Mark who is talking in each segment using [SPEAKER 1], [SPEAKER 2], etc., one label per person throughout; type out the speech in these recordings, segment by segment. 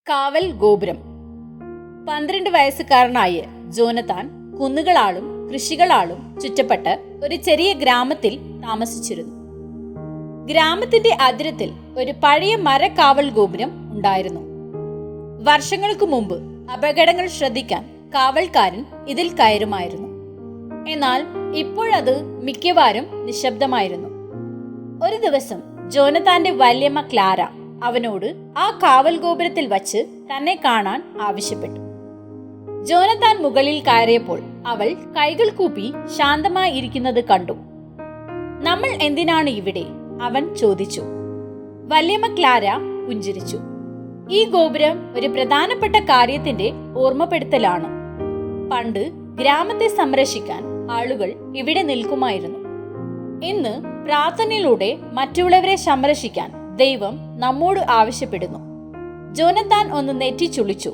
[SPEAKER 1] കാവൽ ഗോപുരം. 12 വയസ്സുകാരനായ ജോനത്താൻ കുന്നുകളാലും കൃഷികളാലും ചുറ്റപ്പെട്ട് ഒരു ചെറിയ ഗ്രാമത്തിൽ താമസിച്ചിരുന്നു. ഗ്രാമത്തിന്റെ അതിരത്തിൽ ഒരു പഴയ മരക്കാവൽ ഗോപുരം ഉണ്ടായിരുന്നു. വർഷങ്ങൾക്ക് മുമ്പ് അപകടങ്ങൾ ശ്രദ്ധിക്കാൻ കാവൽക്കാരൻ ഇതിൽ കയറുമായിരുന്നു. എന്നാൽ ഇപ്പോഴത് മിക്കവാറും നിശബ്ദമായിരുന്നു. ഒരു ദിവസം ജോനത്താന്റെ വല്യമ്മ ക്ലാര അവനോട് ആ കാവൽ ഗോപുരത്തിൽ വച്ച് തന്നെ കാണാൻ ആവശ്യപ്പെട്ടു. ജോനത്താൻ മുകളിൽ കയറിയപ്പോൾ അവൾ കൈകൾ കൂപ്പി ശാന്തമായി ഇരിക്കുന്നത് കണ്ടു. നമ്മൾ എന്തിനാണ് ഇവിടെ? അവൻ ചോദിച്ചു. വല്യമ്മ ക്ലാര പുഞ്ചിരിച്ചു. ഈ ഗോപുരം ഒരു പ്രധാനപ്പെട്ട കാര്യത്തിന്റെ ഓർമ്മപ്പെടുത്തലാണ്. പണ്ട് ഗ്രാമത്തെ സംരക്ഷിക്കാൻ ആളുകൾ ഇവിടെ നിൽക്കുമായിരുന്നു. ഇന്ന് പ്രാർത്ഥനയിലൂടെ മറ്റുള്ളവരെ സംരക്ഷിക്കാൻ ദൈവം നമ്മോട് ആവശ്യപ്പെടുന്നു. ജോനത്താൻ ഒന്ന് നെറ്റിച്ചുളിച്ചു.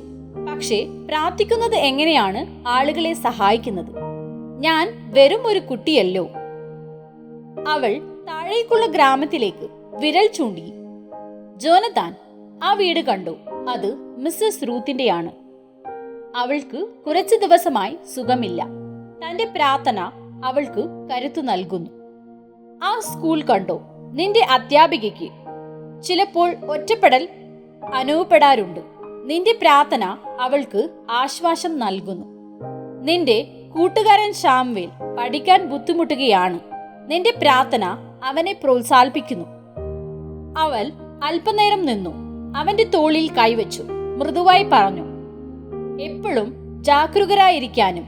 [SPEAKER 1] പക്ഷേ പ്രാർത്ഥിക്കുന്നത് എങ്ങനെയാണ് ആളുകളെ സഹായിക്കുന്നത്? ഞാൻ വെറും ഒരു കുട്ടിയല്ലോ. അവൾ താഴേക്കുള്ള ഗ്രാമത്തിലേക്ക് വിരൽ ചൂണ്ടി. ജോനത്താൻ ആ വീട് കണ്ടു. അത് മിസ്സസ് റൂത്തിന്റെയാണ്. അവൾക്ക് കുറച്ചു ദിവസമായി സുഖമില്ല. തന്റെ പ്രാർത്ഥന അവൾക്ക് കരുത്തു നൽകുന്നു. ആ സ്കൂൾ കണ്ടോ? നിന്റെ അധ്യാപികയ്ക്ക് ചിലപ്പോൾ ഒറ്റപ്പെടൽ അനുഭവപ്പെടാറുണ്ട്. നിന്റെ പ്രാർത്ഥന അവൾക്ക് ആശ്വാസം നൽകുന്നു. നിന്റെ കൂട്ടുകാരൻ ശാംവേൽ പഠിക്കാൻ ബുദ്ധിമുട്ടുകയാണ്. നിന്റെ പ്രാർത്ഥന അവനെ പ്രോത്സാഹിപ്പിക്കുന്നു. അവൾ അല്പനേരം നിന്നു. അവന്റെ തോളിൽ കൈവച്ചു മൃദുവായി പറഞ്ഞു, എപ്പോഴും ജാഗരൂകരായിരിക്കാനും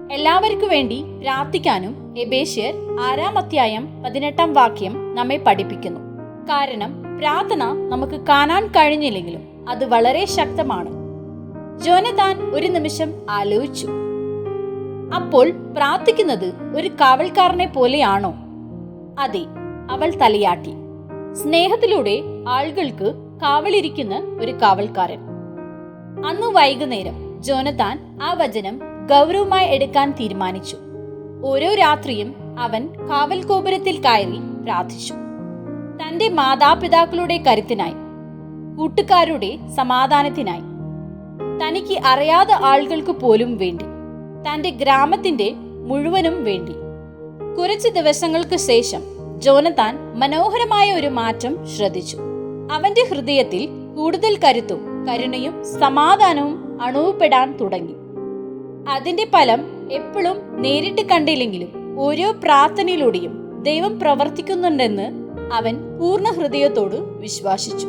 [SPEAKER 1] എല്ലാവർക്കു വേണ്ടി പ്രാർത്ഥിക്കാനും എബേസ്യർ 6:18 നമ്മെ പഠിപ്പിക്കുന്നു. കാരണം പ്രാർത്ഥന നമുക്ക് കാണാൻ കഴിഞ്ഞില്ലെങ്കിലും അത് വളരെ ശക്തമാണ്. ജോനത്താൻ ഒരു നിമിഷം ആലോചിച്ചു. അപ്പോൾ പ്രാർത്ഥിക്കുന്നത് ഒരു കാവൽക്കാരനെ പോലെയാണോ? അതെ, അവൾ തലയാട്ടി. സ്നേഹത്തിലൂടെ ആളുകൾക്ക് കാവലിരിക്കുന്ന ഒരു കാവൽക്കാരൻ. അന്ന് വൈകുന്നേരം ജോനത്താൻ ആ വചനം ഗൗരവമായി എടുക്കാൻ തീരുമാനിച്ചു. ഓരോ രാത്രിയും അവൻ കാവൽ ഗോപുരത്തിൽ കയറി പ്രാർത്ഥിച്ചു. തന്റെ മാതാപിതാക്കളുടെ കരുത്തിനായി, കൂട്ടുകാരുടെ സമാധാനത്തിനായി, തനിക്ക് അറിയാത്ത ആളുകൾക്ക് പോലും വേണ്ടി, തന്റെ ഗ്രാമത്തിന്റെ മുഴുവനും വേണ്ടി. കുറച്ച് ദിവസങ്ങൾക്ക് ശേഷം ജോനത്താൻ മനോഹരമായ ഒരു മാറ്റം ശ്രദ്ധിച്ചു. അവന്റെ ഹൃദയത്തിൽ കൂടുതൽ കരുത്തും കരുണയും സമാധാനവും അനുഭവപ്പെടാൻ തുടങ്ങി. അതിന്റെ ഫലം എപ്പോഴും നേരിട്ട് കണ്ടില്ലെങ്കിലും ഓരോ പ്രാർത്ഥനയിലൂടെയും ദൈവം പ്രവർത്തിക്കുന്നുണ്ടെന്ന് അവൻ പൂർണ്ണ ഹൃദയത്തോട് വിശ്വസിച്ചു.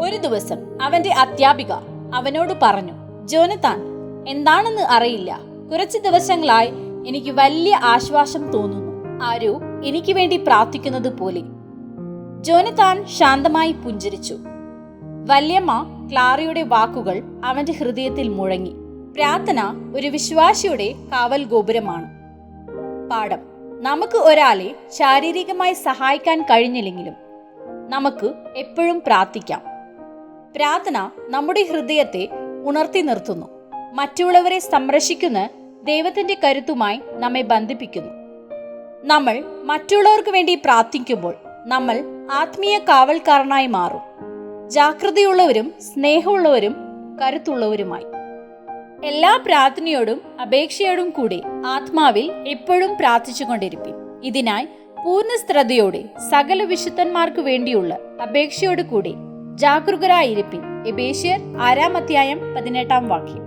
[SPEAKER 1] ഒരു ദിവസം അവന്റെ അധ്യാപിക അവനോട് പറഞ്ഞു, ജോനത്താൻ, എന്താണെന്ന് അറിയില്ല, കുറച്ച് ദിവസങ്ങളായി എനിക്ക് വലിയ ആശ്വാസം തോന്നുന്നു. ആരോ എനിക്ക് വേണ്ടി പ്രാർത്ഥിക്കുന്നത് പോലെ. ജോനത്താൻ ശാന്തമായി പുഞ്ചിരിച്ചു. വല്യമ്മ ക്ലാരയുടെ വാക്കുകൾ അവന്റെ ഹൃദയത്തിൽ മുഴങ്ങി. പ്രാർത്ഥന ഒരു വിശ്വാസിയുടെ കാവൽ ഗോപുരമാണ്. പാഠം: നമുക്ക് ഒരാളെ ശാരീരികമായി സഹായിക്കാൻ കഴിഞ്ഞില്ലെങ്കിലും നമുക്ക് എപ്പോഴും പ്രാർത്ഥിക്കാം. പ്രാർത്ഥന നമ്മുടെ ഹൃദയത്തെ ഉണർത്തി നിർത്തുന്നു. മറ്റുള്ളവരെ സംരക്ഷിക്കുന്ന ദൈവത്തിന്റെ കരുത്തുമായി നമ്മെ ബന്ധിപ്പിക്കുന്നു. നമ്മൾ മറ്റുള്ളവർക്ക് വേണ്ടി പ്രാർത്ഥിക്കുമ്പോൾ നമ്മൾ ആത്മീയ കാവൽക്കാരനായി മാറും. ജാഗ്രതയുള്ളവരും സ്നേഹമുള്ളവരും കരുത്തുള്ളവരുമായി. എല്ലാ പ്രാർത്ഥനയോടും അപേക്ഷയോടും കൂടി ആത്മാവിൽ എപ്പോഴും പ്രാർത്ഥിച്ചുകൊണ്ടിരിപ്പിൻ. ഇതിനായി പൂർണ്ണ ശ്രദ്ധയോടെ സകല വിശുദ്ധന്മാർക്ക് വേണ്ടിയുള്ള അപേക്ഷയോട് കൂടി ജാഗരൂകരായിരിപ്പിൻ. എബേസ്യർ 6:18